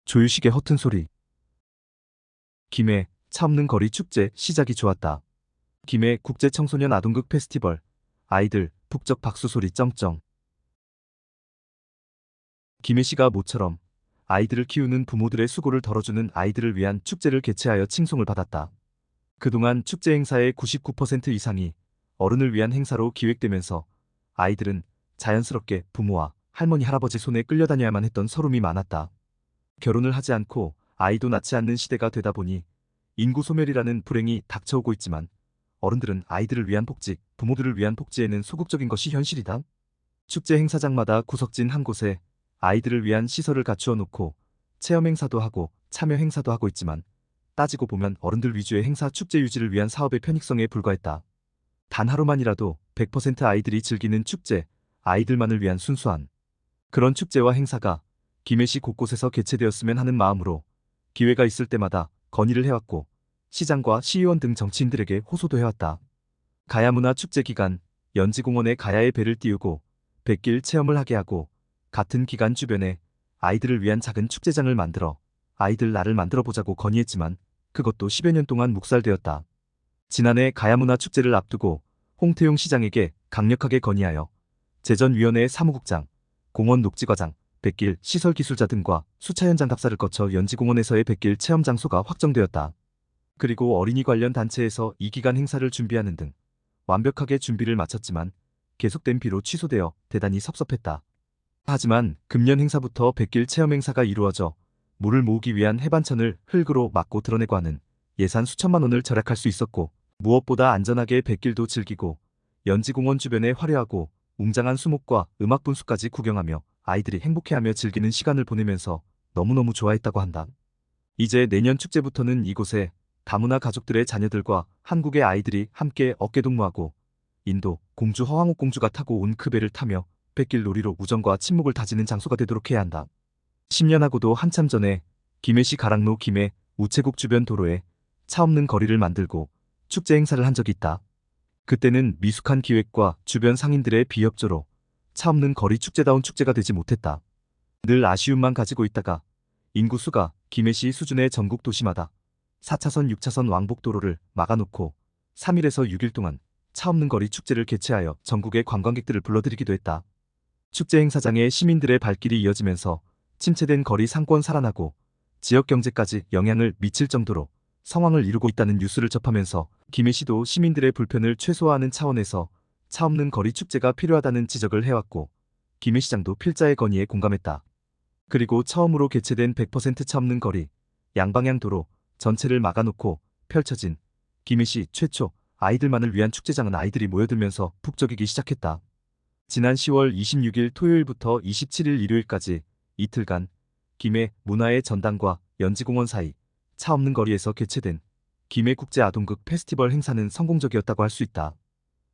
조유식의 허튼 소리. 김해 차 없는 거리 축제 시작이 좋았다. 김해 국제 청소년 아동극 페스티벌. 아이들 북적 박수 소리 쩡쩡. 김해시가 모처럼 아이들을 키우는 부모들의 수고를 덜어주는 아이들을 위한 축제를 개최하여 칭송을 받았다. 그동안 축제 행사의 99% 이상이 어른을 위한 행사로 기획되면서 아이들은 자연스럽게 부모와 할머니 할아버지 손에 끌려다녀야만 했던 서름이 많았다. 결혼을 하지 않고 아이도 낳지 않는 시대가 되다 보니 인구 소멸이라는 불행이 닥쳐오고 있지만 어른들은 아이들을 위한 복지, 부모들을 위한 복지에는 소극적인 것이 현실이다. 축제 행사장마다 구석진 한 곳에 아이들을 위한 시설을 갖추어 놓고 체험 행사도 하고 참여 행사도 하고 있지만 따지고 보면 어른들 위주의 행사 축제 유지를 위한 사업의 편익성에 불과했다. 단 하루만이라도 100% 아이들이 즐기는 축제, 아이들만을 위한 순수한 그런 축제와 행사가 김해시 곳곳에서 개최되었으면 하는 마음으로 기회가 있을 때마다 건의를 해왔고 시장과 시의원 등 정치인들에게 호소도 해왔다. 가야문화축제 기간 연지공원에 가야의 배를 띄우고 백길 체험을 하게 하고 같은 기간 주변에 아이들을 위한 작은 축제장을 만들어 아이들 날을 만들어 보자고 건의했지만 그것도 10여 년 동안 묵살되었다. 지난해 가야문화축제를 앞두고 홍태용 시장에게 강력하게 건의하여 재전위원회 사무국장, 공원 녹지과장, 백길 시설기술자 등과 수차 현장 답사를 거쳐 연지공원에서의 백길 체험 장소가 확정되었다. 그리고 어린이 관련 단체에서 이 기간 행사를 준비하는 등 완벽하게 준비를 마쳤지만 계속된 비로 취소되어 대단히 섭섭했다. 하지만 금년 행사부터 백길 체험 행사가 이루어져 물을 모으기 위한 해반천을 흙으로 막고 드러내고 하는 예산 수천만 원을 절약할 수 있었고 무엇보다 안전하게 백길도 즐기고 연지공원 주변의 화려하고 웅장한 수목과 음악 분수까지 구경하며 아이들이 행복해하며 즐기는 시간을 보내면서 너무너무 좋아했다고 한다. 이제 내년 축제부터는 이곳에 다문화 가족들의 자녀들과 한국의 아이들이 함께 어깨동무하고 인도 공주 허황옥 공주가 타고 온 그 배를 타며 백길 놀이로 우정과 친목을 다지는 장소가 되도록 해야 한다. 10년하고도 한참 전에 김해시 가락로 김해 우체국 주변 도로에 차 없는 거리를 만들고 축제 행사를 한 적이 있다. 그때는 미숙한 기획과 주변 상인들의 비협조로 차 없는 거리 축제다운 축제가 되지 못했다. 늘 아쉬움만 가지고 있다가 인구수가 김해시 수준의 전국 도시마다 4차선 6차선 왕복도로를 막아놓고 3일에서 6일 동안 차 없는 거리 축제를 개최하여 전국의 관광객들을 불러들이기도 했다. 축제 행사장에 시민들의 발길이 이어지면서 침체된 거리 상권 살아나고 지역 경제까지 영향을 미칠 정도로 상황을 이루고 있다는 뉴스를 접하면서 김해시도 시민들의 불편을 최소화하는 차원에서 차 없는 거리 축제가 필요하다는 지적을 해왔고 김해시장도 필자의 건의에 공감했다. 그리고 처음으로 개최된 100% 차 없는 거리 양방향 도로 전체를 막아놓고 펼쳐진 김해시 최초 아이들만을 위한 축제장은 아이들이 모여들면서 북적이기 시작했다. 지난 10월 26일 토요일부터 27일 일요일까지 이틀간 김해 문화의 전당과 연지공원 사이 차 없는 거리에서 개최된 김해국제아동극 페스티벌 행사는 성공적이었다고 할 수 있다.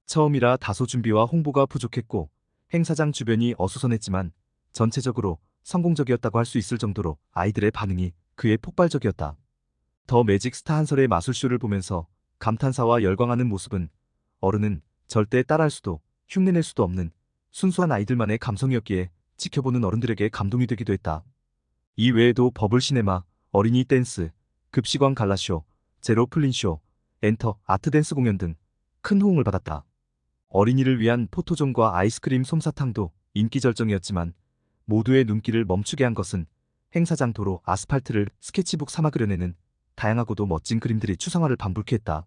처음이라 다소 준비와 홍보가 부족했고 행사장 주변이 어수선했지만 전체적으로 성공적이었다고 할 수 있을 정도로 아이들의 반응이 그에 폭발적이었다. 더 매직 스타 한설의 마술쇼를 보면서 감탄사와 열광하는 모습은 어른은 절대 따라할 수도 흉내낼 수도 없는 순수한 아이들만의 감성이었기에 지켜보는 어른들에게 감동이 되기도 했다. 이 외에도 버블 시네마, 어린이 댄스, 급식왕 갈라쇼, 제로 플린쇼, 엔터 아트 댄스 공연 등 큰 호응을 받았다. 어린이를 위한 포토존과 아이스크림 솜사탕도 인기 절정이었지만 모두의 눈길을 멈추게 한 것은 행사장 도로 아스팔트를 스케치북 삼아 그려내는 다양하고도 멋진 그림들이 추상화를 반복케 했다.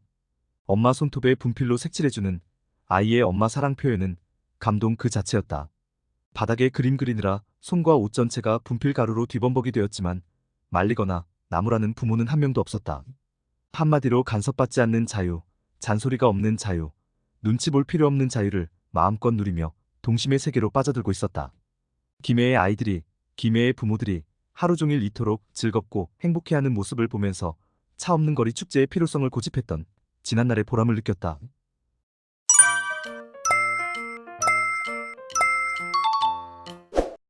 엄마 손톱에 분필로 색칠해주는 아이의 엄마 사랑 표현은 감동 그 자체였다. 바닥에 그림 그리느라 손과 옷 전체가 분필 가루로 뒤범벅이 되었지만 말리거나 나무라는 부모는 한 명도 없었다. 한마디로 간섭받지 않는 자유, 잔소리가 없는 자유, 눈치 볼 필요 없는 자유를 마음껏 누리며 동심의 세계로 빠져들고 있었다. 김해의 아이들이, 김해의 부모들이 하루 종일 이토록 즐겁고 행복해하는 모습을 보면서 차 없는 거리 축제의 필요성을 고집했던 지난날의 보람을 느꼈다.